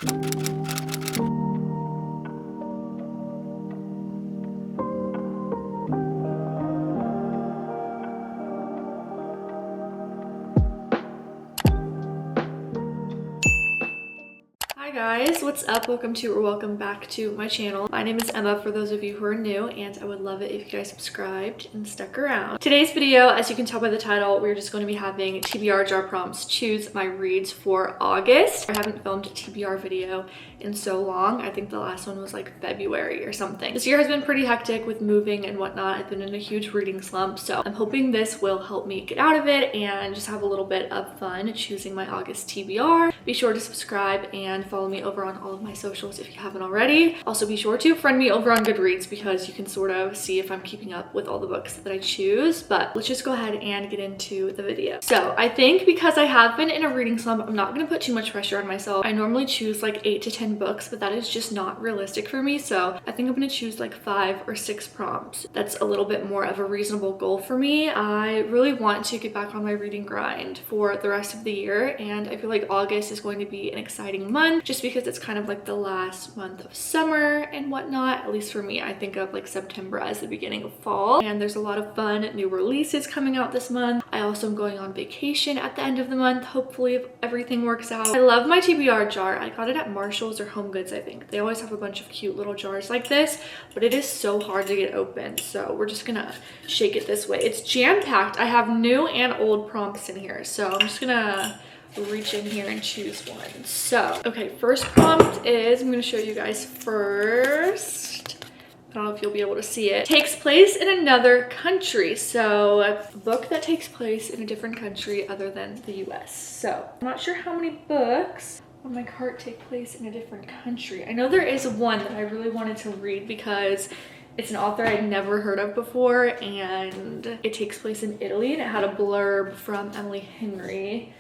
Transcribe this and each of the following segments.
Hi guys, what's up? Welcome back to my channel. My name is Emma for those of you who are new, and I would love it if you guys subscribed and stuck around. Today's video, as you can tell by the title, we're just going to be having TBR jar prompts, choose my reads for August. I haven't filmed a TBR video in so long. I think the last one was like February or something. This year has been pretty hectic with moving and whatnot. I've been in a huge reading slump, so I'm hoping this will help me get out of it and just have a little bit of fun choosing my August TBR. Be sure to subscribe and follow me over on all of my socials if you haven't already. Also be sure to friend me over on Goodreads because you can sort of see if I'm keeping up with all the books that I choose. But let's just go ahead and get into the video. So I think because I have been in a reading slump, I'm not going to put too much pressure on myself. I normally choose like 8 to 10 books, but that is just not realistic for me. So I think I'm going to choose like 5 or 6 prompts. That's a little bit more of a reasonable goal for me. I really want to get back on my reading grind for the rest of the year, and I feel like August is going to be an exciting month just because it's kind of like the last month of summer and whatnot. At least for me, I think of like September as the beginning of fall, and there's a lot of fun new releases coming out this month. I also am going on vacation at the end of the month, hopefully, if everything works out. I love my TBR jar. I got it at Marshall's or Home Goods, I think. They always have a bunch of cute little jars like this, but it is so hard to get open, so we're just gonna shake it this way. It's jam-packed. I have new and old prompts in here, so I'm just gonna reach in here and choose one. So okay, first prompt is, I'm going to show you guys first. I don't know if you'll be able to see it. Takes place in another country. So a book that takes place in a different country other than the US. So I'm not sure how many books on my cart take place in a different country. I know there is one that I really wanted to read because it's an author I'd never heard of before, and it takes place in Italy, and it had a blurb from Emily Henry.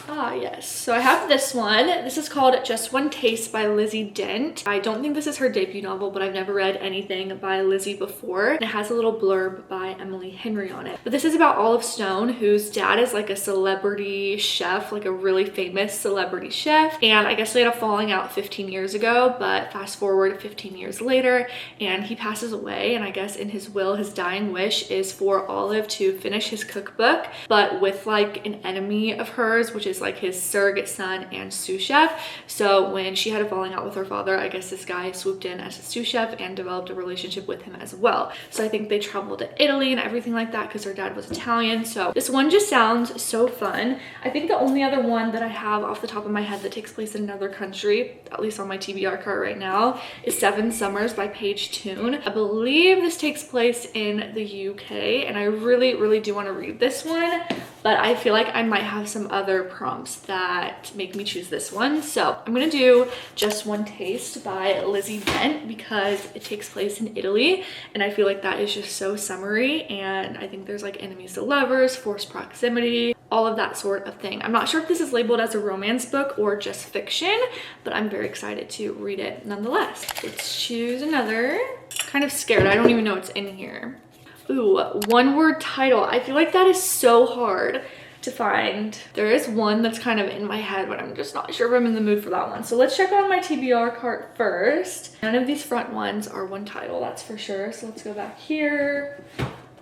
Ah, yes. So I have this one. This is called Just One Taste by Lizzie Dent. I don't think this is her debut novel, but I've never read anything by Lizzie before. And it has a little blurb by Emily Henry on it. But this is about Olive Stone, whose dad is like a celebrity chef, like a really famous celebrity chef. And I guess they had a falling out 15 years ago, but fast forward 15 years later, and he passes away. And I guess in his will, his dying wish is for Olive to finish his cookbook, but with like an enemy of hers, which is like his surrogate son and sous chef. So when she had a falling out with her father, I guess this guy swooped in as a sous chef and developed a relationship with him as well. So I think they traveled to Italy and everything like that because her dad was Italian. So this one just sounds so fun. I think the only other one that I have off the top of my head that takes place in another country, at least on my TBR cart right now, is 7 Summers by Paige Toon. I believe this takes place in the UK, and I really do want to read this one, but I feel like I might have some other prompts that make me choose this one. So I'm gonna do Just One Taste by Lizzie Dent because it takes place in Italy, and I feel like that is just so summery, and I think there's like enemies to lovers, forced proximity, all of that sort of thing. I'm not sure if this is labeled as a romance book or just fiction, but I'm very excited to read it nonetheless. Let's choose another. Kind of scared, I don't even know what's in here. Ooh, one word title. I feel like that is so hard to find. There is one that's kind of in my head, but I'm just not sure if I'm in the mood for that one. So let's check on my TBR cart first. None of these front ones are one title, that's for sure. So let's go back here.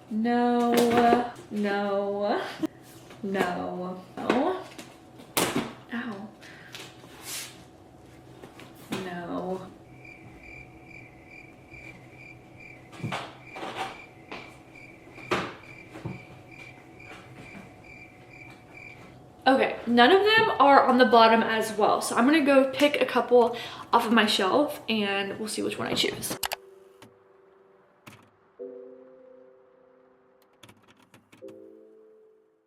No, no, no, no. Ow. No. Okay, none of them are on the bottom as well. So I'm gonna go pick a couple off of my shelf and we'll see which one I choose.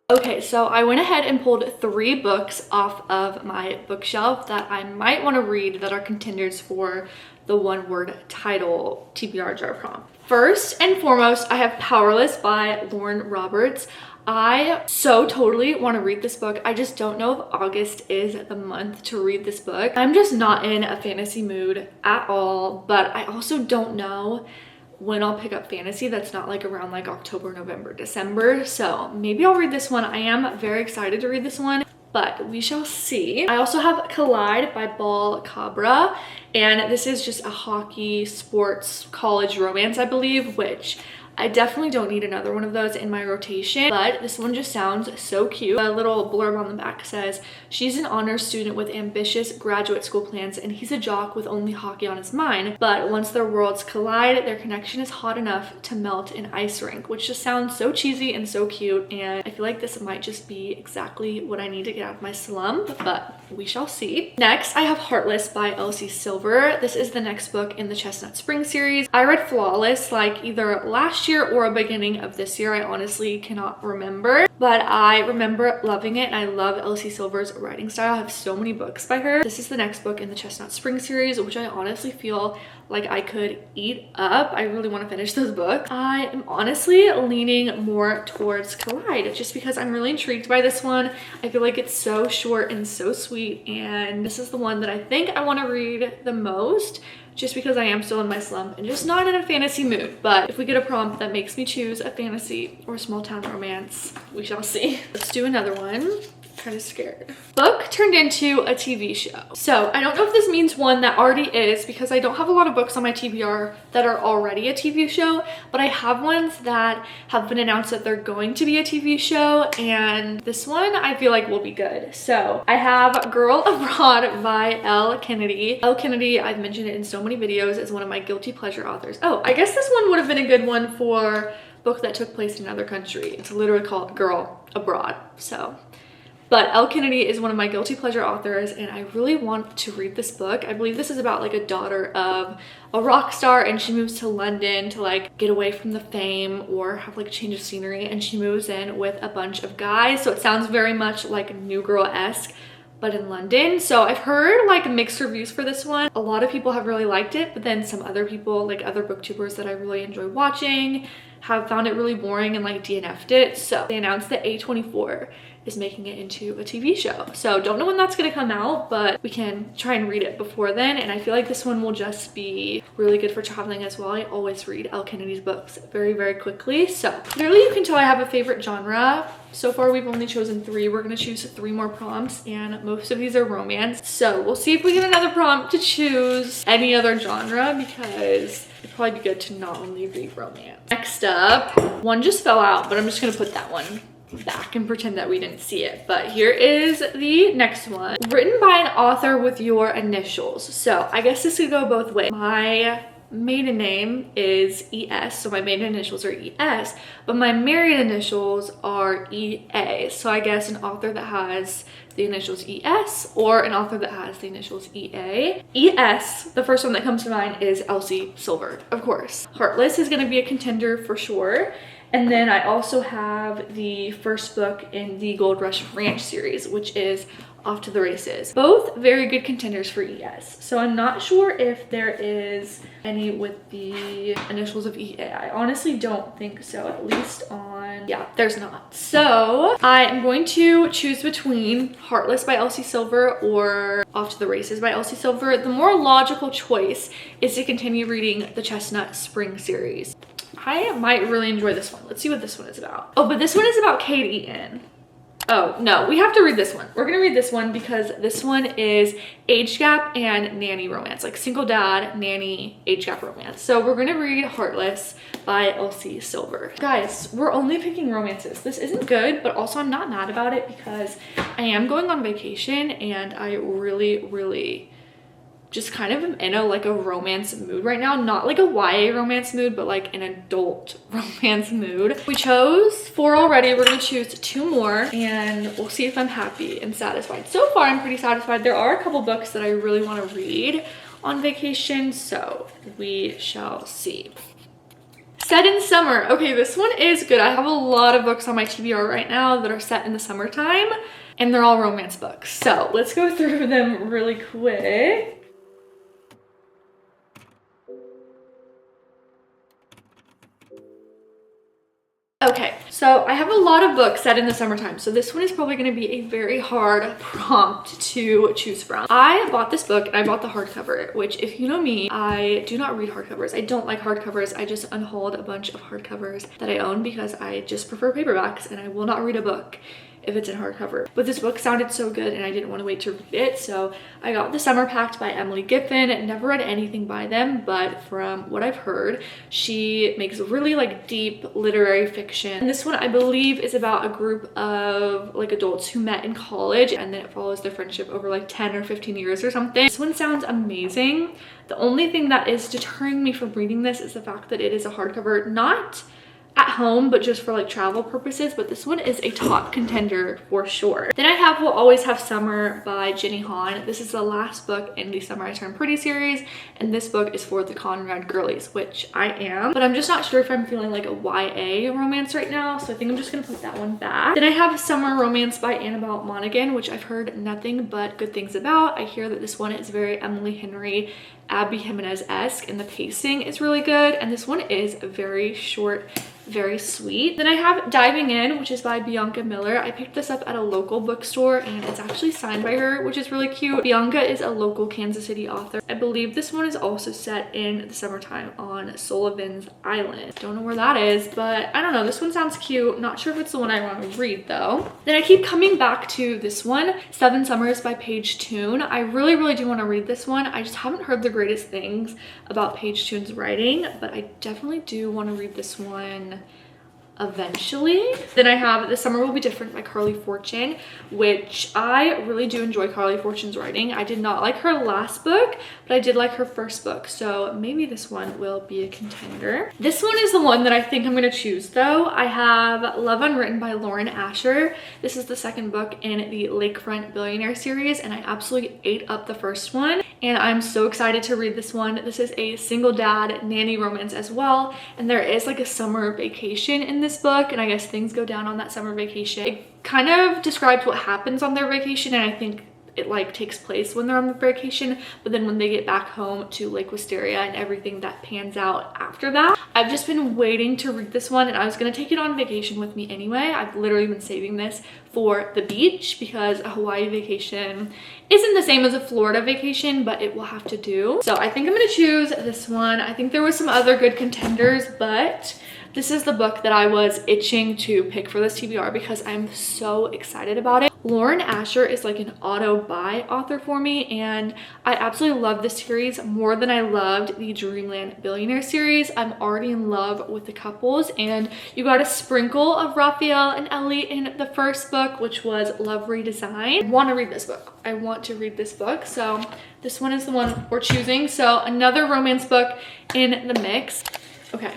Okay, so I went ahead and pulled 3 books off of my bookshelf that I might want to read that are contenders for the one-word title TBR jar prompt. First and foremost, I have Powerless by Lauren Roberts. I so totally want to read this book. I just don't know if August is the month to read this book. I'm just not in a fantasy mood at all, but I also don't know when I'll pick up fantasy that's not like around like October, November, December. So maybe I'll read this one. I am very excited to read this one. but we shall see. I also have Collide by Ball Cabra, and this is just a hockey sports college romance, I believe, which I definitely don't need another one of those in my rotation, but this one just sounds so cute. A little blurb on the back says, she's an honors student with ambitious graduate school plans, and he's a jock with only hockey on his mind. But once their worlds collide, their connection is hot enough to melt an ice rink, which just sounds so cheesy and so cute. And I feel like this might just be exactly what I need to get out of my slump, but we shall see. Next, I have Heartless by Elsie Silver. This is the next book in the Chestnut Spring series. I read Flawless like either last year or a beginning of this year. I honestly cannot remember, but I remember loving it, and I love Elsie Silver's writing style. I have so many books by her. This is the next book in the Chestnut Spring series, which I honestly feel like I could eat up. I really want to finish those books. I am honestly leaning more towards Collide just because I'm really intrigued by this one. I feel like it's so short and so sweet, and this is the one that I think I want to read the most, just because I am still in my slump and just not in a fantasy mood. But if we get a prompt that makes me choose a fantasy or small town romance, we shall see. Let's do another one. Kind of scared. Book turned into a TV show. So I don't know if this means one that already is, because I don't have a lot of books on my TBR that are already a TV show, but I have ones that have been announced that they're going to be a TV show, and this one I feel like will be good. So I have Girl Abroad by Elle Kennedy. Elle Kennedy, I've mentioned it in so many videos, is one of my guilty pleasure authors. Oh, I guess this one would have been a good one for book that took place in another country. It's literally called Girl Abroad. But Elle Kennedy is one of my guilty pleasure authors, and I really want to read this book. I believe this is about like a daughter of a rock star, and she moves to London to like get away from the fame or have like a change of scenery, and she moves in with a bunch of guys. So it sounds very much like New Girl-esque, but in London. So I've heard like mixed reviews for this one. A lot of people have really liked it, but then some other people, like other booktubers that I really enjoy watching, have found it really boring and like DNF'd it. So they announced that A24 is making it into a TV show. So don't know when that's gonna come out, but we can try and read it before then. And I feel like this one will just be really good for traveling as well. I always read Elle Kennedy's books very, very quickly. So clearly you can tell I have a favorite genre. So far we've only chosen 3. We're gonna choose 3 more prompts, and most of these are romance. So we'll see if we get another prompt to choose any other genre, because it'd probably be good to not only read romance. Next up, one just fell out, but I'm just gonna put that one back and pretend that we didn't see it. But here is the next one, written by an author with your initials. So I guess this could go both ways. My maiden name is ES, so my maiden initials are ES, but my married initials are EA. So I guess an author that has the initials ES or an author that has the initials EA. ES, the first one that comes to mind is Elsie Silver, of course. Heartless is going to be a contender for sure. And then I also have the first book in the Gold Rush Ranch series, which is Off to the Races. Both very good contenders for ES. So I'm not sure if there is any with the initials of EA. I honestly don't think so, at least on, yeah, there's not. So I am going to choose between Heartless by Elsie Silver or Off to the Races by Elsie Silver. The more logical choice is to continue reading the Chestnut Spring series. I might really enjoy this one. Let's see what this one is about. Oh, but this one is about Kate Eaton. Oh, no, we have to read this one. We're gonna read this one because this one is age gap and nanny romance, like single dad, nanny, age gap romance. So we're gonna read Heartless by Elsie Silver. Guys, we're only picking romances. This isn't good, but also I'm not mad about it because I am going on vacation and I really just kind of am in a like a romance mood right now. Not like a YA romance mood, but like an adult romance mood. We chose 4 already. We're gonna choose 2 more and we'll see if I'm happy and satisfied. So far I'm pretty satisfied. There are a couple books that I really want to read on vacation, so we shall see. Set in summer. Okay, this one is good. I have a lot of books on my TBR right now that are set in the summertime, and they're all romance books. So let's go through them really quick. Okay, so I have a lot of books set in the summertime, so this one is probably going to be a very hard prompt to choose from. I bought this book and I bought the hardcover, which if you know me, I do not read hardcovers. I don't like hardcovers. I just unhauled a bunch of hardcovers that I own because I just prefer paperbacks and I will not read a book if it's in hardcover. But this book sounded so good and I didn't want to wait to read it, so I got The Summer Pact by Emily Giffin. Never read anything by them, but from what I've heard, she makes really like deep literary fiction. And this one I believe is about a group of like adults who met in college, and then it follows their friendship over like 10 or 15 years or something. This one sounds amazing. The only thing that is deterring me from reading this is the fact that it is a hardcover, not at home, but just for like travel purposes. But this one is a top contender for sure. Then I have We'll Always Have Summer by Jenny Han. This is the last book in the Summer I Turned Pretty series, and this book is for the Conrad girlies, which I am, but I'm just not sure if I'm feeling like a YA romance right now, so I think I'm just gonna put that one back. Then I have Summer Romance by Annabelle Monaghan, which I've heard nothing but good things about. I hear that this one is very Emily Henry, Abby Jimenez-esque, and the pacing is really good, and this one is very short, very sweet. Then I have Diving In, which is by Bianca Miller. I picked this up at a local bookstore and it's actually signed by her, which is really cute. Bianca is a local Kansas City author. I believe this one is also set in the summertime on Sullivan's Island. Don't know where that is, but I don't know. This one sounds cute. Not sure if it's the one I want to read though. Then I keep coming back to this one, Seven Summers by Paige Toon. I really do want to read this one. I just haven't heard the greatest things about Paige Toon's writing, but I definitely do want to read this one eventually. Then I have The Summer Will Be Different by Carly Fortune, which I really do enjoy Carly Fortune's writing. I did not like her last book, but I did like her first book, so maybe this one will be a contender. This one is the one that I think I'm gonna choose though. I have Love Unwritten by Lauren Asher. This is the second book in the Lakefront Billionaire series, and I absolutely ate up the first one, and I'm so excited to read this one. This is a single dad nanny romance as well, and there is like a summer vacation in this book, and I guess things go down on that summer vacation. It kind of describes what happens on their vacation, and I think it like takes place when they're on the vacation, but then when they get back home to Lake Wisteria and everything that pans out after that. I've just been waiting to read this one, and I was gonna take it on vacation with me anyway. I've literally been saving this for the beach because a Hawaii vacation isn't the same as a Florida vacation, but it will have to do. So I think I'm gonna choose this one. I think there was some other good contenders, but this is the book that I was itching to pick for this TBR because I'm so excited about it. Lauren Asher is like an auto-buy author for me, and I absolutely love this series more than I loved the Dreamland Billionaire series. I'm already in love with the couples, and you got a sprinkle of Raphael and Ellie in the first book, which was Love Redesigned. I want to read this book. I want to read this book, so this one is the one we're choosing. So another romance book in the mix. Okay.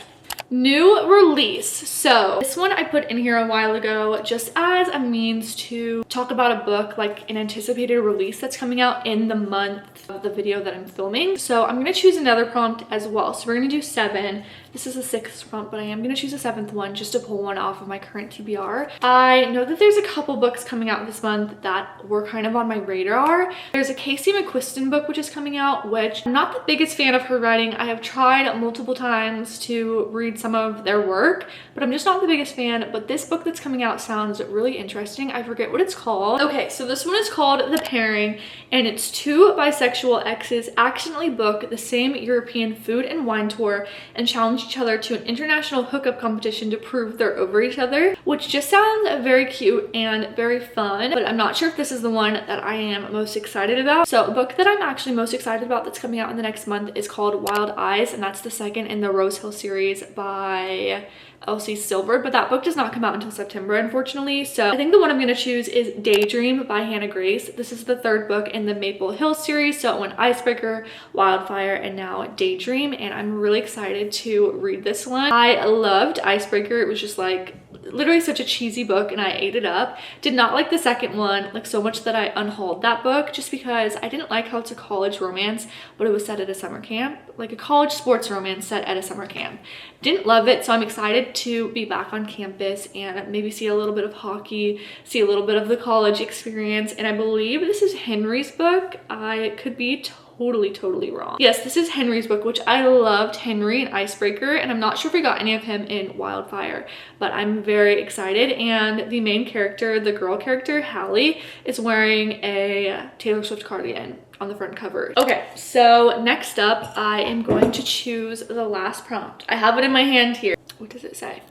New release. So this one I put in here a while ago just as a means to talk about a book, like an anticipated release that's coming out in the month of the video that I'm filming. So I'm gonna choose another prompt as well. So we're gonna do 7. This is the 6th prompt, but I am gonna choose a 7th one just to pull one off of my current TBR. I know that there's a couple books coming out this month that were kind of on my radar. There's a Casey McQuiston book which is coming out, which I'm not the biggest fan of her writing. I have tried multiple times to read some of their work, but I'm just not the biggest fan. But this book that's coming out sounds really interesting. I forget what it's called. Okay, so this one is called The Pairing, and it's 2 bisexual exes accidentally book the same European food and wine tour and challenge each other to an international hookup competition to prove they're over each other, which just sounds very cute and very fun, but I'm not sure if this is the one that I am most excited about. So a book that I'm actually most excited about that's coming out in the next month is called Wild Eyes, and that's the second in the Rose Hill series by Elsie Silver, but that book does not come out until September, unfortunately. So I think the one I'm going to choose is Daydream by Hannah Grace. This is the 3rd book in the Maple Hill series. So it went Icebreaker, Wildfire, and now Daydream, and I'm really excited to read this one. I loved Icebreaker. It was just like literally such a cheesy book, and I ate it up. Did not like the second one like so much that I unhauled that book just because I didn't like how it's a college romance, but it was set at a summer camp, like a college sports romance set at a summer camp. Didn't love it, so I'm excited to be back on campus and maybe see a little bit of hockey, see a little bit of the college experience. And I believe this is Henry's book. I could be totally wrong. Yes, this is Henry's book, which I loved Henry in Icebreaker, and I'm not sure if we got any of him in Wildfire, but I'm very excited. And the main character, the girl character, Hallie, is wearing a Taylor Swift cardigan on the front cover. Okay, so next up, I am going to choose the last prompt. I have it in my hand here. What does it say?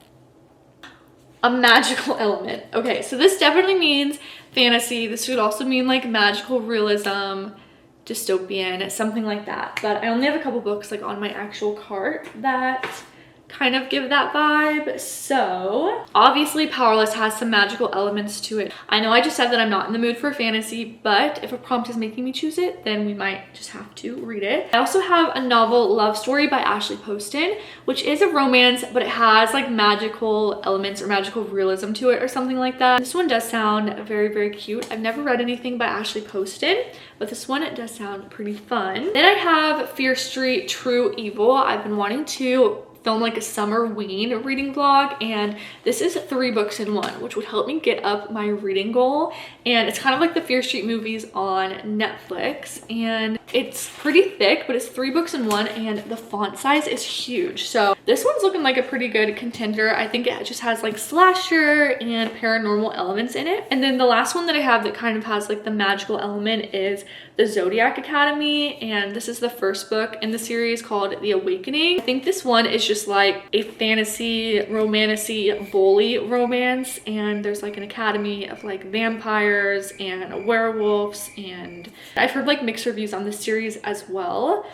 A magical element. Okay, so this definitely means fantasy. This could also mean like magical realism, dystopian, something like that. But I only have a couple books like on my actual cart that kind of give that vibe. So obviously Powerless has some magical elements to it. I know I just said that I'm not in the mood for fantasy, but if a prompt is making me choose it, then we might just have to read it. I also have a novel, Love Story by Ashley Poston, which is a romance, but it has like magical elements or magical realism to it or something like that. This one does sound very, very cute. I've never read anything by Ashley Poston, but this one, it does sound pretty fun. Then I have Fear Street, True Evil. I've been wanting to film like a summer ween reading vlog, and this is 3 books in 1, which would help me get up my reading goal. And it's kind of like the Fear Street movies on Netflix, and it's pretty thick, but it's 3 books in 1, and the font size is huge. So this one's looking like a pretty good contender. I think it just has like slasher and paranormal elements in it. And then the last one that I have that kind of has like the magical element is The Zodiac Academy, and this is the first book in the series called The Awakening. I think this one is just like a fantasy romantic-y bully romance, and there's like an academy of like vampires and werewolves, and I've heard like mixed reviews on this series as well,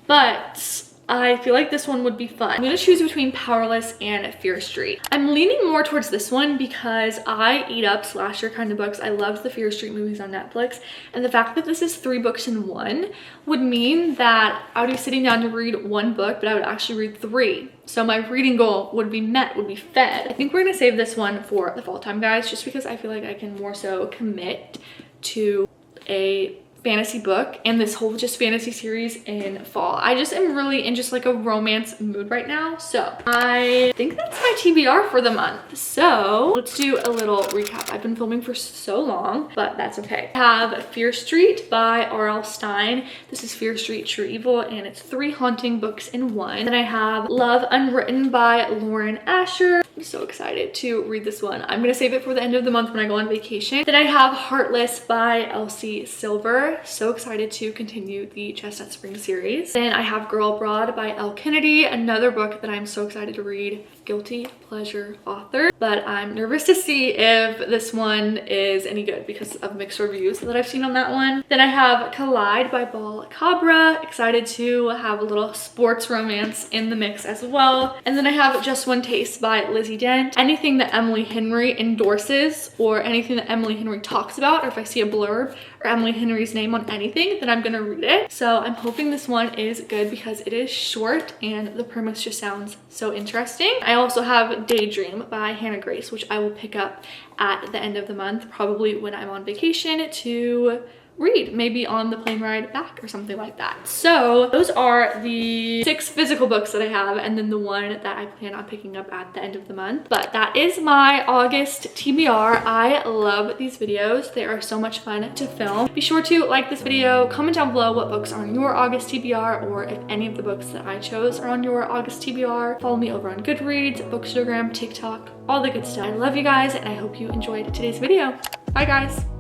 but I feel like this one would be fun. I'm gonna choose between Powerless and Fear Street. I'm leaning more towards this one because I eat up slasher kind of books. I loved the Fear Street movies on Netflix, and the fact that this is 3 books in 1 would mean that I would be sitting down to read 1 book, but I would actually read 3. So my reading goal would be met, would be fed. I think we're gonna save this one for the fall time, guys, just because I feel like I can more so commit to a fantasy book and this whole just fantasy series in fall. I just am really in just like a romance mood right now. So I think that's my TBR for the month. So let's do a little recap. I've been filming for so long, but that's okay. I have Fear Street by R.L. Stine. This is Fear Street, True Evil, and it's 3 haunting books in 1. Then I have Love Unwritten by Lauren Asher. I'm so excited to read this one. I'm gonna save it for the end of the month when I go on vacation. Then I have Heartless by Elsie Silver. So excited to continue the Chestnut Spring series. Then I have Girl Abroad by Elle Kennedy, another book that I'm so excited to read. Guilty pleasure author, but I'm nervous to see if this one is any good because of mixed reviews that I've seen on that one. Then I have Collide by Ball Cabra. Excited to have a little sports romance in the mix as well. And then I have Just One Taste by Lizzie Dent. Anything that Emily Henry endorses or anything that Emily Henry talks about, or if I see a blurb or Emily Henry's name on anything, then I'm gonna read it. So I'm hoping this one is good because it is short and the premise just sounds so interesting. I also have Daydream by Hannah Grace, which I will pick up at the end of the month, probably when I'm on vacation to read, maybe on the plane ride back or something like that. So those are the 6 physical books that I have, and then the one that I plan on picking up at the end of the month. But that is my August TBR. I love these videos. They are so much fun to film. Be sure to like this video, comment down below what books are on your August TBR, or if any of the books that I chose are on your August TBR. Follow me over on Goodreads, Bookstagram, TikTok, all the good stuff. I love you guys, and I hope you enjoyed today's video. Bye guys.